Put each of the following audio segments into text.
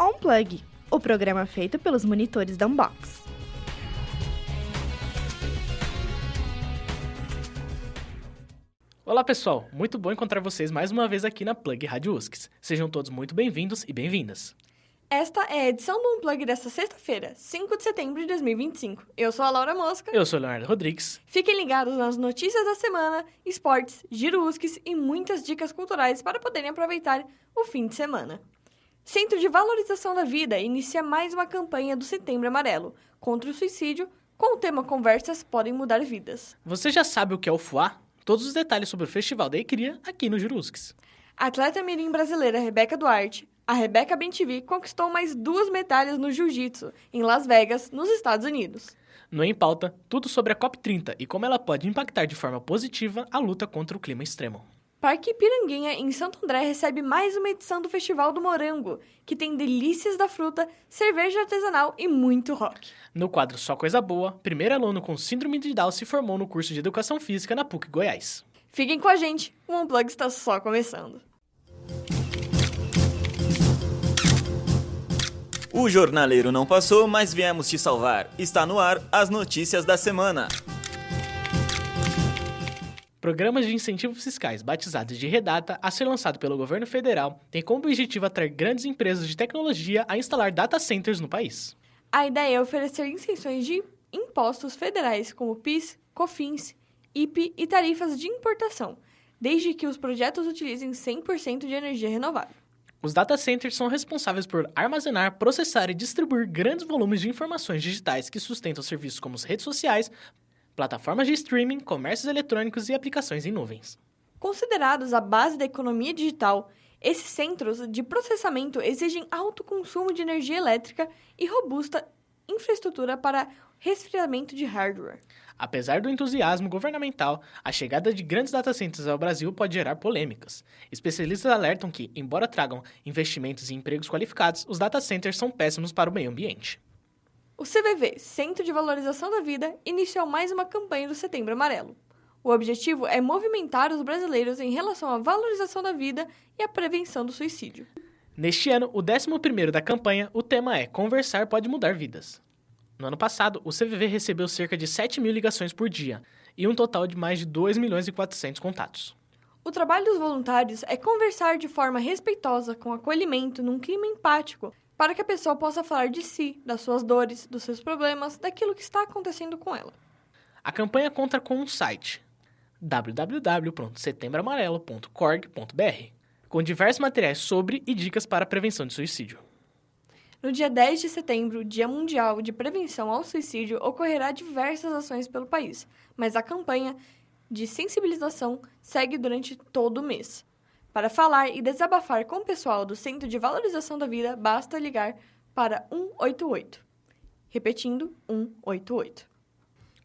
On-Plug, o programa feito pelos monitores da Unbox. Olá pessoal, muito bom encontrar vocês mais uma vez aqui na Plug Rádio USCS. Sejam todos muito bem-vindos e bem-vindas. Esta é a edição do Unplug desta sexta-feira, 5 de setembro de 2025. Eu sou a Laura Mosca. Eu sou o Leonardo Rodrigues. Fiquem ligados nas notícias da semana, esportes, giro USCS e muitas dicas culturais para poderem aproveitar o fim de semana. Centro de Valorização da Vida inicia mais uma campanha do Setembro Amarelo contra o suicídio, com o tema Conversas Podem Mudar Vidas. Você já sabe o que é o FUA? Todos os detalhes sobre o Festival da Ecria aqui no Giro USCS. A atleta mirim brasileira Rebeca Duarte, a Rebeca Bentivi, conquistou mais 2 medalhas no Jiu-Jitsu, em Las Vegas, nos Estados Unidos. No Em Pauta, tudo sobre a COP30 e como ela pode impactar de forma positiva a luta contra o clima extremo. Parque Piranguinha, em Santo André, recebe mais uma edição do Festival do Morango, que tem delícias da fruta, cerveja artesanal e muito rock. No quadro Só Coisa Boa, primeiro aluno com síndrome de Down se formou no curso de Educação Física na PUC Goiás. Fiquem com a gente, o Unplug está só começando. O jornaleiro não passou, mas viemos te salvar. Está no ar as notícias da semana. Programas de incentivos fiscais, batizados de Redata, a ser lançado pelo governo federal, tem como objetivo atrair grandes empresas de tecnologia a instalar data centers no país. A ideia é oferecer isenções de impostos federais como PIS, COFINS, IPI e tarifas de importação, desde que os projetos utilizem 100% de energia renovável. Os data centers são responsáveis por armazenar, processar e distribuir grandes volumes de informações digitais que sustentam serviços como as redes sociais, plataformas de streaming, comércios eletrônicos e aplicações em nuvens. Considerados a base da economia digital, esses centros de processamento exigem alto consumo de energia elétrica e robusta infraestrutura para resfriamento de hardware. Apesar do entusiasmo governamental, a chegada de grandes data centers ao Brasil pode gerar polêmicas. Especialistas alertam que, embora tragam investimentos e empregos qualificados, os data centers são péssimos para o meio ambiente. O CVV, Centro de Valorização da Vida, iniciou mais uma campanha do Setembro Amarelo. O objetivo é movimentar os brasileiros em relação à valorização da vida e à prevenção do suicídio. Neste ano, o 11º da campanha, o tema é Conversar Pode Mudar Vidas. No ano passado, o CVV recebeu cerca de 7 mil ligações por dia e um total de mais de 2 milhões e 400 contatos. O trabalho dos voluntários é conversar de forma respeitosa, com acolhimento, num clima empático, para que a pessoa possa falar de si, das suas dores, dos seus problemas, daquilo que está acontecendo com ela. A campanha conta com um site, www.setembroamarelo.org.br, com diversos materiais sobre e dicas para a prevenção de suicídio. No dia 10 de setembro, Dia Mundial de Prevenção ao Suicídio, ocorrerá diversas ações pelo país, mas a campanha de sensibilização segue durante todo o mês. Para falar e desabafar com o pessoal do Centro de Valorização da Vida, basta ligar para 188. Repetindo, 188.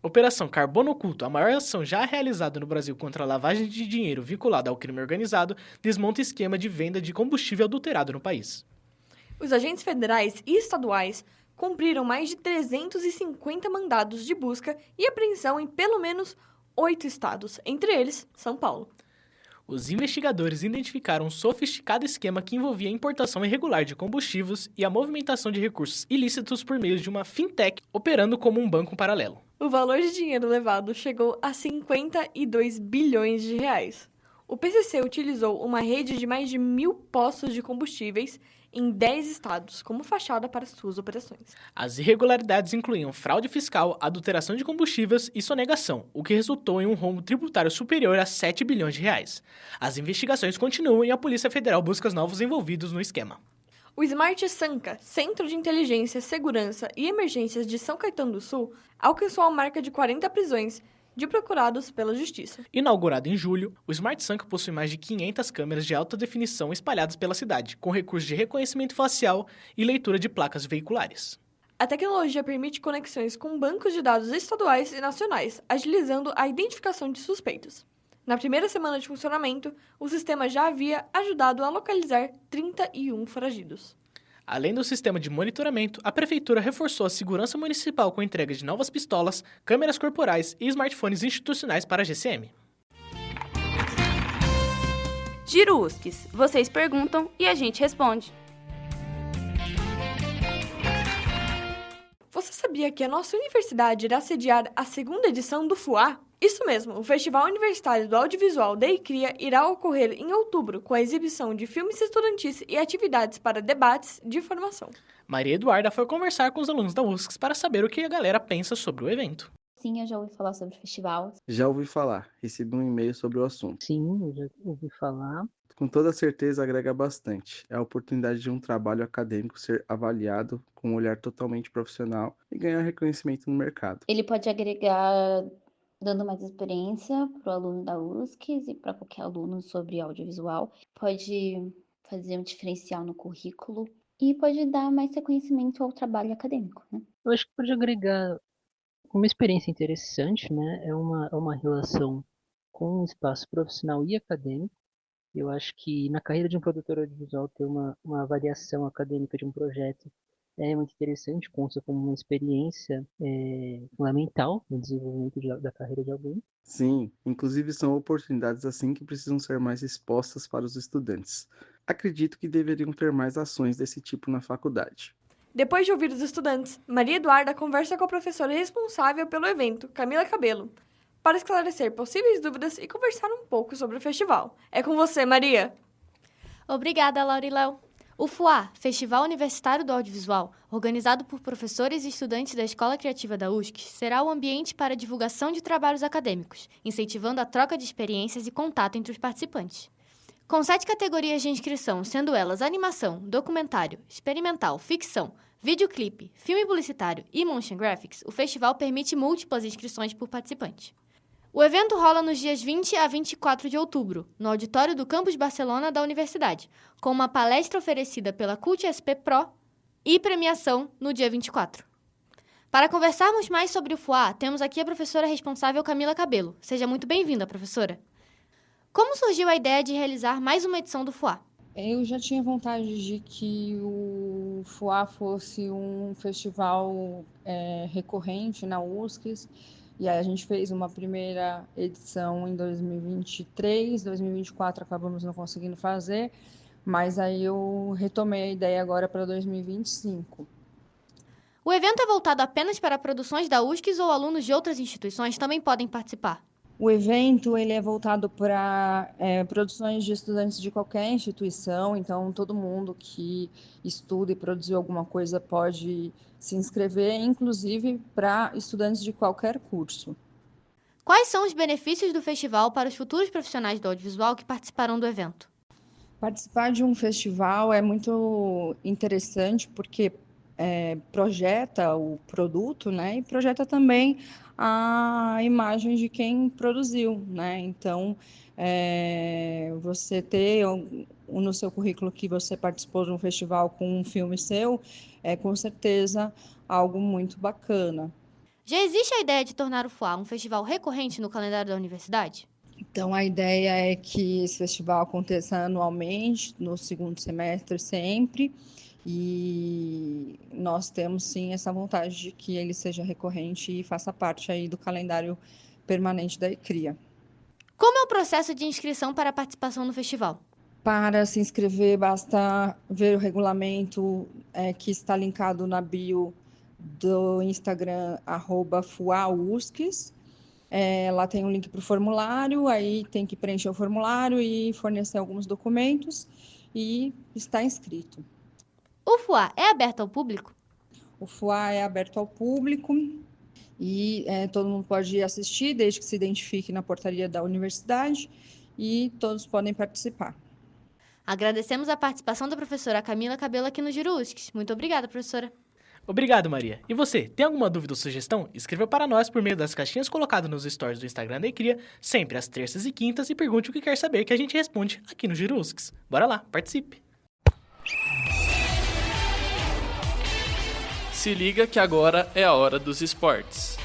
Operação Carbono Oculto, a maior ação já realizada no Brasil contra a lavagem de dinheiro vinculada ao crime organizado, desmonta esquema de venda de combustível adulterado no país. Os agentes federais e estaduais cumpriram mais de 350 mandados de busca e apreensão em pelo menos 8 estados, entre eles São Paulo. Os investigadores identificaram um sofisticado esquema que envolvia a importação irregular de combustíveis e a movimentação de recursos ilícitos por meio de uma fintech operando como um banco paralelo. O valor de dinheiro levado chegou a 52 bilhões de reais. O PCC utilizou uma rede de mais de 1.000 postos de combustíveis em 10 estados como fachada para suas operações. As irregularidades incluíam fraude fiscal, adulteração de combustíveis e sonegação, o que resultou em um rombo tributário superior a 7 bilhões de reais. As investigações continuam e a Polícia Federal busca os novos envolvidos no esquema. O Smart Sanca, Centro de Inteligência, Segurança e Emergências de São Caetano do Sul, alcançou a marca de 40 prisões de procurados pela Justiça. Inaugurado em julho, o Smart Sanca possui mais de 500 câmeras de alta definição espalhadas pela cidade, com recursos de reconhecimento facial e leitura de placas veiculares. A tecnologia permite conexões com bancos de dados estaduais e nacionais, agilizando a identificação de suspeitos. Na primeira semana de funcionamento, o sistema já havia ajudado a localizar 31 foragidos. Além do sistema de monitoramento, a Prefeitura reforçou a segurança municipal com a entrega de novas pistolas, câmeras corporais e smartphones institucionais para a GCM. Giro USCS. Vocês perguntam e a gente responde. sabia que a nossa universidade irá sediar a segunda edição do FUA? Isso mesmo, o Festival Universitário do Audiovisual da ICRIA irá ocorrer em outubro, com a exibição de filmes estudantis e atividades para debates de formação. Maria Eduarda foi conversar com os alunos da UFSC para saber o que a galera pensa sobre o evento. Sim, eu já ouvi falar sobre o festival. Já ouvi falar, recebi um e-mail sobre o assunto. Sim, eu já ouvi falar. Com toda certeza agrega bastante. É a oportunidade de um trabalho acadêmico ser avaliado com um olhar totalmente profissional e ganhar reconhecimento no mercado. Ele pode agregar, dando mais experiência para o aluno da UFSC e para qualquer aluno sobre audiovisual. Pode fazer um diferencial no currículo e pode dar mais reconhecimento ao trabalho acadêmico, né? Eu acho que pode agregar uma experiência interessante, né? É uma relação com o espaço profissional e acadêmico. Eu acho que na carreira de um produtor audiovisual ter uma avaliação acadêmica de um projeto é muito interessante, consta como uma experiência fundamental no desenvolvimento da carreira de alguém. Sim, inclusive são oportunidades assim que precisam ser mais expostas para os estudantes. Acredito que deveriam ter mais ações desse tipo na faculdade. Depois de ouvir os estudantes, Maria Eduarda conversa com a professora responsável pelo evento, Camila Cabelo, para esclarecer possíveis dúvidas e conversar um pouco sobre o festival. É com você, Maria! Obrigada, Lauriléu. O FUA, Festival Universitário do Audiovisual, organizado por professores e estudantes da Escola Criativa da USC, será o ambiente para a divulgação de trabalhos acadêmicos, incentivando a troca de experiências e contato entre os participantes. Com 7 categorias de inscrição, sendo elas animação, documentário, experimental, ficção, videoclipe, filme publicitário e motion graphics, o festival permite múltiplas inscrições por participante. O evento rola nos dias 20 a 24 de outubro, no auditório do Campus Barcelona da Universidade, com uma palestra oferecida pela Cult SP Pro e premiação no dia 24. Para conversarmos mais sobre o FUA, temos aqui a professora responsável Camila Cabelo. Seja muito bem-vinda, professora. Como surgiu a ideia de realizar mais uma edição do FUA? Eu já tinha vontade de que o FUA fosse um festival recorrente na UFSC, e aí a gente fez uma primeira edição em 2023, 2024 acabamos não conseguindo fazer, mas aí eu retomei a ideia agora para 2025. O evento é voltado apenas para produções da UFSC ou alunos de outras instituições também podem participar? O evento ele é voltado para produções de estudantes de qualquer instituição, então todo mundo que estuda e produziu alguma coisa pode se inscrever, inclusive para estudantes de qualquer curso. Quais são os benefícios do festival para os futuros profissionais do audiovisual que participarão do evento? Participar de um festival é muito interessante porque projeta o produto, né, e projeta também a imagem de quem produziu, né? Então, você ter no seu currículo que você participou de um festival com um filme seu, é com certeza algo muito bacana. Já existe a ideia de tornar o FUA um festival recorrente no calendário da universidade? Então, a ideia é que esse festival aconteça anualmente, no segundo semestre sempre, e nós temos sim essa vontade de que ele seja recorrente e faça parte aí do calendário permanente da ICRIA. Como é o processo de inscrição para a participação no festival? Para se inscrever, basta ver o regulamento que está linkado na bio do Instagram, @fuausques. Lá tem um link para o formulário, aí tem que preencher o formulário e fornecer alguns documentos e está inscrito. O FUA é aberto ao público? O FUA é aberto ao público e todo mundo pode assistir, desde que se identifique na portaria da universidade, e todos podem participar. Agradecemos a participação da professora Camila Cabelo aqui no Giro UFSC. Muito obrigada, professora. Obrigado, Maria. E você, tem alguma dúvida ou sugestão? Escreva para nós por meio das caixinhas colocadas nos stories do Instagram da ICRIA, sempre às terças e quintas, e pergunte o que quer saber que a gente responde aqui no Giro UFSC. Bora lá, participe! Se liga que agora é a hora dos esportes.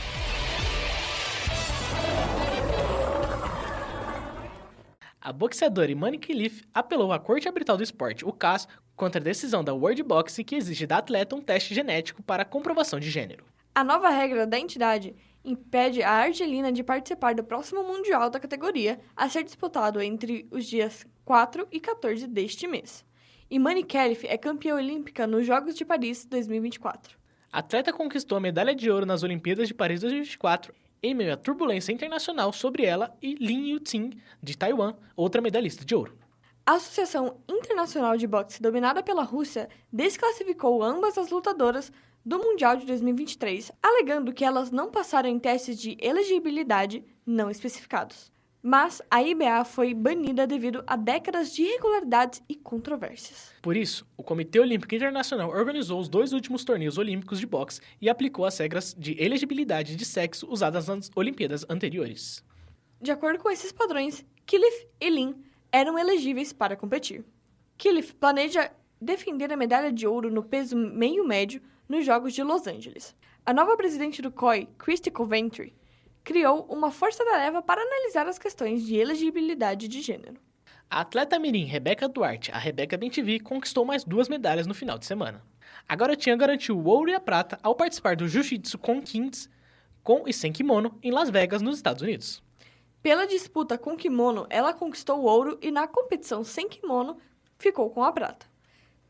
A boxeadora Imani Khalif apelou à Corte Arbitral do Esporte, o CAS, contra a decisão da World Boxing que exige da atleta um teste genético para a comprovação de gênero. A nova regra da entidade impede a argelina de participar do próximo Mundial da categoria, a ser disputado entre os dias 4 e 14 deste mês. Imani Khalif é campeã olímpica nos Jogos de Paris 2024. A atleta conquistou a medalha de ouro nas Olimpíadas de Paris 2024 em meio à turbulência internacional sobre ela e Lin Yuting, de Taiwan, outra medalhista de ouro. A Associação Internacional de Boxe, dominada pela Rússia, desclassificou ambas as lutadoras do Mundial de 2023, alegando que elas não passaram em testes de elegibilidade não especificados. Mas a IBA foi banida devido a décadas de irregularidades e controvérsias. Por isso, o Comitê Olímpico Internacional organizou os 2 últimos torneios olímpicos de boxe e aplicou as regras de elegibilidade de sexo usadas nas Olimpíadas anteriores. De acordo com esses padrões, Kiliff e Lin eram elegíveis para competir. Kiliff planeja defender a medalha de ouro no peso meio-médio nos Jogos de Los Angeles. A nova presidente do COI, Christy Coventry, criou uma força-tarefa para analisar as questões de elegibilidade de gênero. A atleta mirim Rebeca Duarte, a Rebeca BenTV, conquistou mais 2 medalhas no final de semana. A garotinha garantiu o ouro e a prata ao participar do Jiu-Jitsu com Kids, com e sem kimono, em Las Vegas, nos Estados Unidos. Pela disputa com kimono, ela conquistou o ouro e na competição sem kimono ficou com a prata,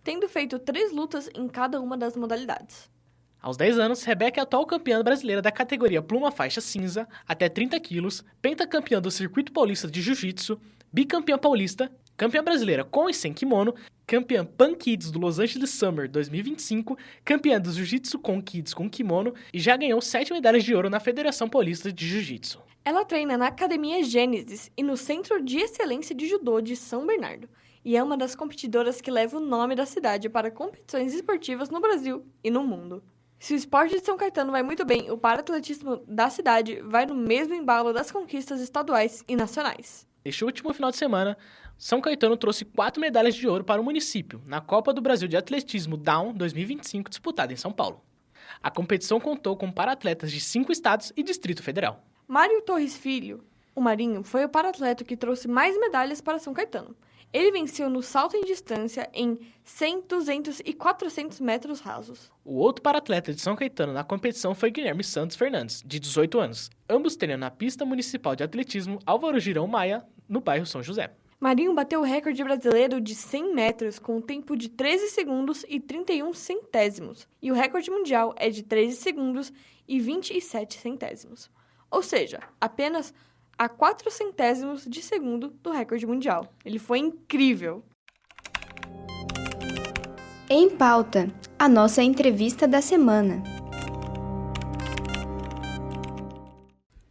tendo feito 3 lutas em cada uma das modalidades. Aos 10 anos, Rebeca é a atual campeã brasileira da categoria pluma faixa cinza, até 30 quilos, pentacampeã do Circuito Paulista de Jiu-Jitsu, bicampeã paulista, campeã brasileira com e sem kimono, campeã Pan Kids do Los Angeles Summer 2025, campeã do Jiu-Jitsu com Kids com kimono e já ganhou 7 medalhas de ouro na Federação Paulista de Jiu-Jitsu. Ela treina na Academia Gênesis e no Centro de Excelência de Judô de São Bernardo, e é uma das competidoras que leva o nome da cidade para competições esportivas no Brasil e no mundo. Se o esporte de São Caetano vai muito bem, o paraatletismo da cidade vai no mesmo embalo das conquistas estaduais e nacionais. Neste último final de semana, São Caetano trouxe 4 medalhas de ouro para o município, na Copa do Brasil de Atletismo Down 2025, disputada em São Paulo. A competição contou com para-atletas de 5 estados e Distrito Federal. Mário Torres Filho, o Marinho, foi o para-atleta que trouxe mais medalhas para São Caetano. Ele venceu no salto em distância em 100, 200 e 400 metros rasos. O outro para-atleta de São Caetano na competição foi Guilherme Santos Fernandes, de 18 anos. Ambos treinam na pista municipal de atletismo Álvaro Girão Maia, no bairro São José. Marinho bateu o recorde brasileiro de 100 metros com um tempo de 13 segundos e 31 centésimos. E o recorde mundial é de 13 segundos e 27 centésimos. Ou seja, apenas a 4 centésimos de segundo do recorde mundial. Ele foi incrível! Em pauta, a nossa entrevista da semana.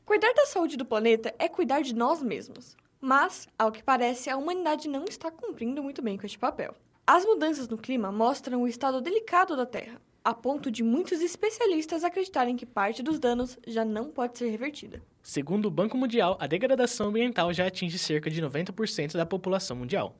Cuidar da saúde do planeta é cuidar de nós mesmos. Mas, ao que parece, a humanidade não está cumprindo muito bem com este papel. As mudanças no clima mostram o estado delicado da Terra, a ponto de muitos especialistas acreditarem que parte dos danos já não pode ser revertida. Segundo o Banco Mundial, a degradação ambiental já atinge cerca de 90% da população mundial.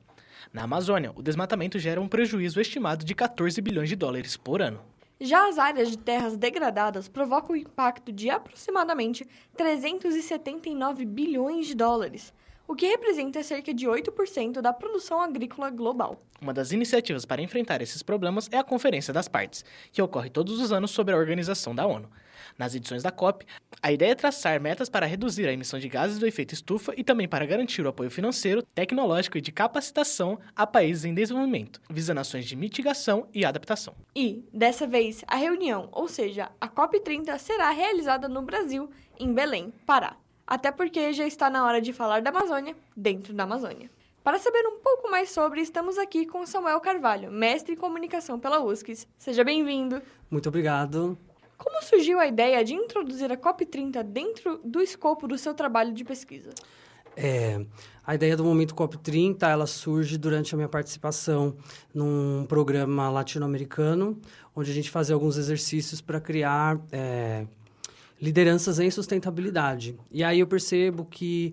Na Amazônia, o desmatamento gera um prejuízo estimado de 14 bilhões de dólares por ano. Já as áreas de terras degradadas provocam o impacto de aproximadamente 379 bilhões de dólares, o que representa cerca de 8% da produção agrícola global. Uma das iniciativas para enfrentar esses problemas é a Conferência das Partes, que ocorre todos os anos sob a organização da ONU. Nas edições da COP, a ideia é traçar metas para reduzir a emissão de gases do efeito estufa e também para garantir o apoio financeiro, tecnológico e de capacitação a países em desenvolvimento, visando ações de mitigação e adaptação. E, dessa vez, a reunião, ou seja, a COP30, será realizada no Brasil, em Belém, Pará. Até porque já está na hora de falar da Amazônia dentro da Amazônia. Para saber um pouco mais sobre, estamos aqui com Samuel Carvalho, mestre em comunicação pela USCS. Seja bem-vindo. Muito obrigado. Como surgiu a ideia de introduzir a COP30 dentro do escopo do seu trabalho de pesquisa? A ideia do Momento COP30, ela surge durante a minha participação num programa latino-americano, onde a gente fazia alguns exercícios para criar lideranças em sustentabilidade. E aí eu percebo que,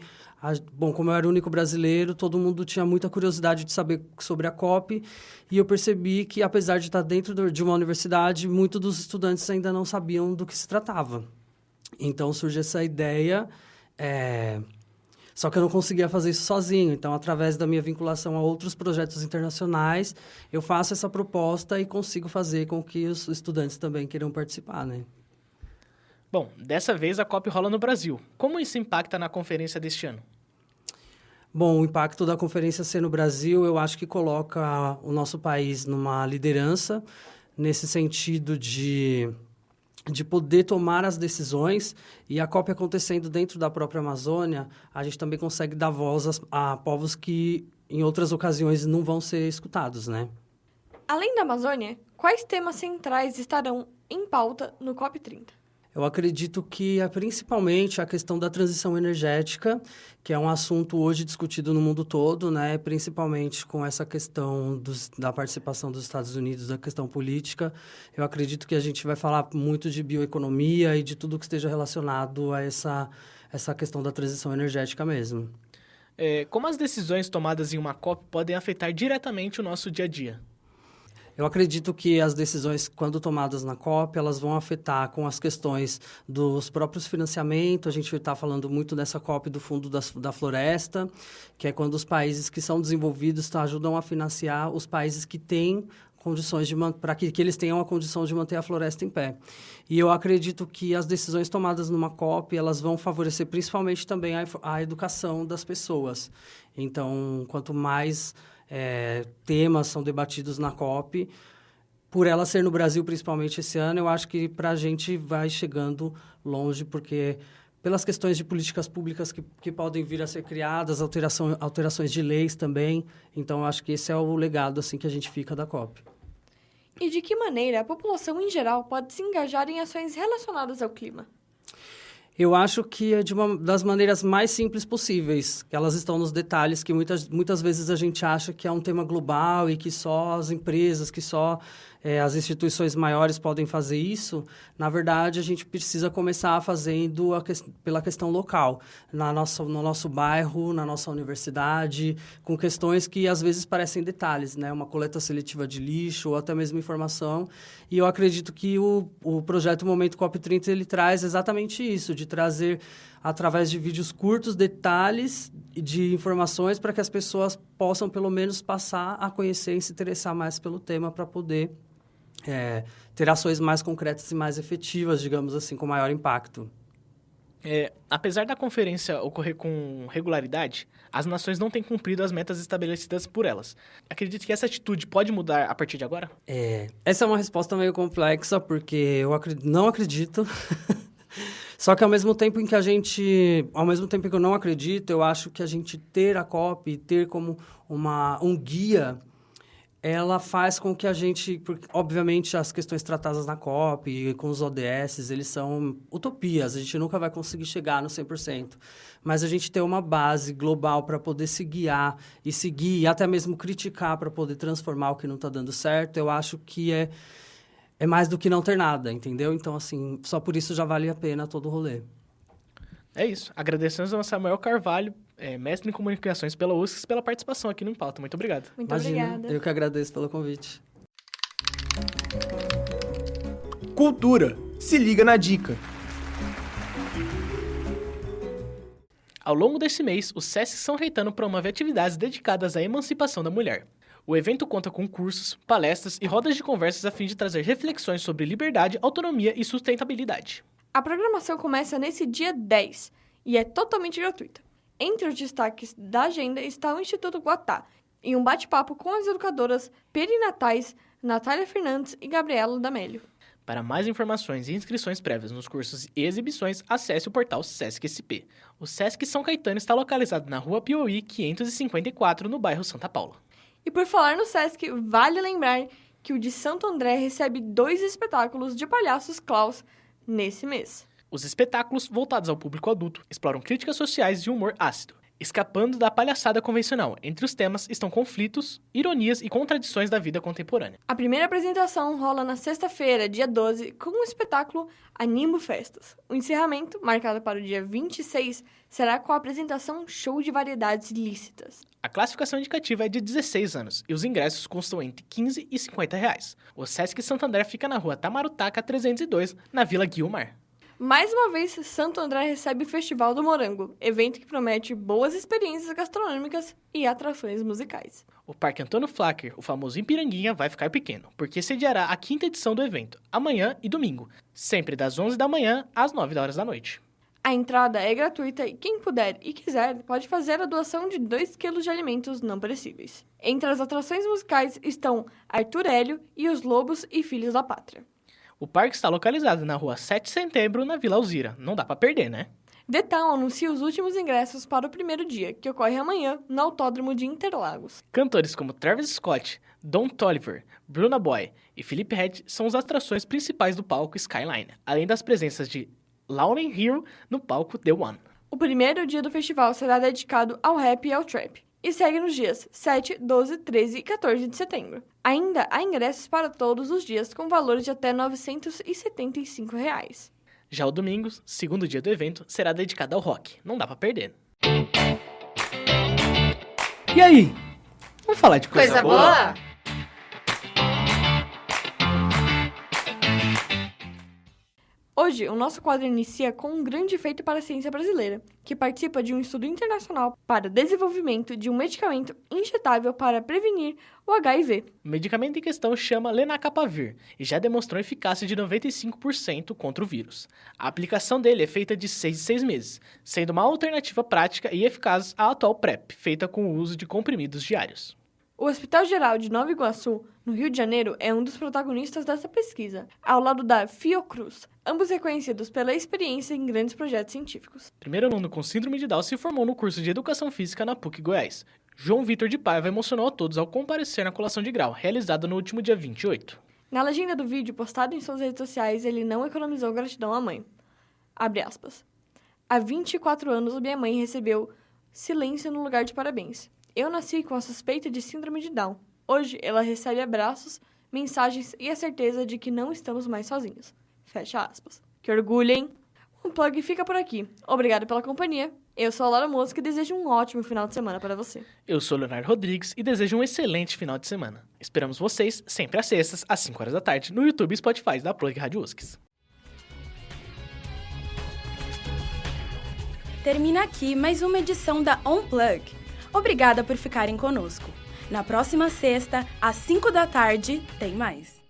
como eu era o único brasileiro, todo mundo tinha muita curiosidade de saber sobre a COP, e eu percebi que, apesar de estar dentro de uma universidade, muitos dos estudantes ainda não sabiam do que se tratava. Então, surge essa ideia, só que eu não conseguia fazer isso sozinho. Então, através da minha vinculação a outros projetos internacionais, eu faço essa proposta e consigo fazer com que os estudantes também queiram participar, né? Bom, dessa vez a COP rola no Brasil. Como isso impacta na conferência deste ano? Bom, o impacto da conferência ser no Brasil, eu acho que coloca o nosso país numa liderança, nesse sentido de de poder tomar as decisões, e a COP acontecendo dentro da própria Amazônia, a gente também consegue dar voz a povos que em outras ocasiões não vão ser escutados, né? Além da Amazônia, quais temas centrais estarão em pauta no COP30? Eu acredito que é principalmente a questão da transição energética, que é um assunto hoje discutido no mundo todo, né? Principalmente com essa questão da participação dos Estados Unidos, da questão política. Eu acredito que a gente vai falar muito de bioeconomia e de tudo que esteja relacionado a essa questão da transição energética mesmo. Como as decisões tomadas em uma COP podem afetar diretamente o nosso dia a dia? Eu acredito que as decisões, quando tomadas na COP, elas vão afetar com as questões dos próprios financiamentos. A gente está falando muito dessa COP do Fundo da Floresta, que é quando os países que são desenvolvidos ajudam a financiar os países que têm condições para que eles tenham a condição de manter a floresta em pé. E eu acredito que as decisões tomadas numa COP, elas vão favorecer principalmente também a educação das pessoas. Então, quanto mais temas são debatidos na COP, por ela ser no Brasil, principalmente esse ano, eu acho que para a gente vai chegando longe, porque pelas questões de políticas públicas que podem vir a ser criadas, alterações de leis também. Então, eu acho que esse é o legado assim, que a gente fica da COP. E de que maneira a população em geral pode se engajar em ações relacionadas ao clima? Eu acho que é de uma das maneiras mais simples possíveis, que elas estão nos detalhes, que muitas vezes a gente acha que é um tema global e que só as empresas, que só as instituições maiores podem fazer isso. Na verdade, a gente precisa começar fazendo pela questão local, no nosso bairro, na nossa universidade, com questões que às vezes parecem detalhes, né? Uma coleta seletiva de lixo ou até mesmo informação. E eu acredito que o projeto Momento COP30 ele traz exatamente isso, de trazer, através de vídeos curtos, detalhes de informações para que as pessoas possam, pelo menos, passar a conhecer e se interessar mais pelo tema para poder ter ações mais concretas e mais efetivas, digamos assim, com maior impacto. Apesar da conferência ocorrer com regularidade, as nações não têm cumprido as metas estabelecidas por elas. Acredito que essa atitude pode mudar a partir de agora? Essa é uma resposta meio complexa, porque eu não acredito. Só que ao mesmo tempo que eu não acredito, eu acho que a gente ter a COP, ter como um guia, ela faz com que a gente... Porque, obviamente, as questões tratadas na COP e com os ODS, eles são utopias. A gente nunca vai conseguir chegar no 100%. Mas a gente ter uma base global para poder se guiar e seguir, e até mesmo criticar para poder transformar o que não está dando certo, eu acho que é mais do que não ter nada, entendeu? Então, assim, só por isso já vale a pena todo o rolê. É isso. Agradecemos ao Samuel Carvalho, mestre em comunicações pela USCS, pela participação aqui no Em Pauta. Muito obrigado. Muito Imagina, obrigada. Eu que agradeço pelo convite. Cultura. Se liga na dica. Ao longo deste mês, o SESC São Caetano promove atividades dedicadas à emancipação da mulher. O evento conta com cursos, palestras e rodas de conversas a fim de trazer reflexões sobre liberdade, autonomia e sustentabilidade. A programação começa nesse dia 10 e é totalmente gratuita. Entre os destaques da agenda está o Instituto Guatá e um bate-papo com as educadoras perinatais Natália Fernandes e Gabriela D'Amelio. Para mais informações e inscrições prévias nos cursos e exibições, acesse o portal Sesc SP. O Sesc São Caetano está localizado na Rua Piauí 554, no bairro Santa Paula. E por falar no Sesc, vale lembrar que o de Santo André recebe 2 espetáculos de palhaços Klaus nesse mês. Os espetáculos, voltados ao público adulto, exploram críticas sociais e humor ácido, escapando da palhaçada convencional. Entre os temas estão conflitos, ironias e contradições da vida contemporânea. A primeira apresentação rola na sexta-feira, dia 12, com o espetáculo Animo Festas. O encerramento, marcado para o dia 26, será com a apresentação Show de Variedades Lícitas. A classificação indicativa é de 16 anos e os ingressos custam entre R$15 e R$50. O Sesc Santo André fica na Rua Tamarutaca 302, na Vila Guilmar. Mais uma vez, Santo André recebe o Festival do Morango, evento que promete boas experiências gastronômicas e atrações musicais. O Parque Antônio Flacker, o famoso Ipiranguinha, vai ficar pequeno, porque sediará a 5ª edição do evento, amanhã e domingo, sempre das 11 da manhã às 9 horas da noite. A entrada é gratuita e quem puder e quiser pode fazer a doação de 2 quilos de alimentos não perecíveis. Entre as atrações musicais estão Arthur Hélio e os Lobos e Filhos da Pátria. O parque está localizado na rua 7 de setembro, na Vila Alzira. Não dá pra perder, né? The Town anuncia os últimos ingressos para o primeiro dia, que ocorre amanhã no Autódromo de Interlagos. Cantores como Travis Scott, Don Toliver, Burna Boy e Felipe Ret são as atrações principais do palco Skyline, além das presenças de Lauryn Hill no palco The One. O primeiro dia do festival será dedicado ao rap e ao trap, e segue nos dias 7, 12, 13 e 14 de setembro. Ainda há ingressos para todos os dias com valores de até R$ 975. Já o domingo, segundo dia do evento, será dedicado ao rock. Não dá pra perder. E aí? Vamos falar de coisa boa? Hoje, o nosso quadro inicia com um grande feito para a ciência brasileira, que participa de um estudo internacional para o desenvolvimento de um medicamento injetável para prevenir o HIV. O medicamento em questão chama Lenacapavir e já demonstrou eficácia de 95% contra o vírus. A aplicação dele é feita de 6 em 6 meses, sendo uma alternativa prática e eficaz à atual PrEP, feita com o uso de comprimidos diários. O Hospital Geral de Nova Iguaçu, no Rio de Janeiro, é um dos protagonistas dessa pesquisa, ao lado da Fiocruz, ambos reconhecidos pela experiência em grandes projetos científicos. O primeiro aluno com síndrome de Down se formou no curso de Educação Física na PUC Goiás. João Vitor de Paiva emocionou a todos ao comparecer na colação de grau, realizada no último dia 28. Na legenda do vídeo postado em suas redes sociais, ele não economizou gratidão à mãe. Abre aspas. Há 24 anos, minha mãe recebeu silêncio no lugar de parabéns. Eu nasci com a suspeita de síndrome de Down. Hoje, ela recebe abraços, mensagens e a certeza de que não estamos mais sozinhos. Fecha aspas. Que orgulho, hein? O Plug fica por aqui. Obrigado pela companhia. Eu sou a Laura Mosca e desejo um ótimo final de semana para você. Eu sou o Leonardo Rodrigues e desejo um excelente final de semana. Esperamos vocês sempre às sextas, às 5 horas da tarde, no YouTube e Spotify da Plug Rádio USCS. Termina aqui mais uma edição da Unplug. Obrigada por ficarem conosco. Na próxima sexta, às 5 da tarde, tem mais.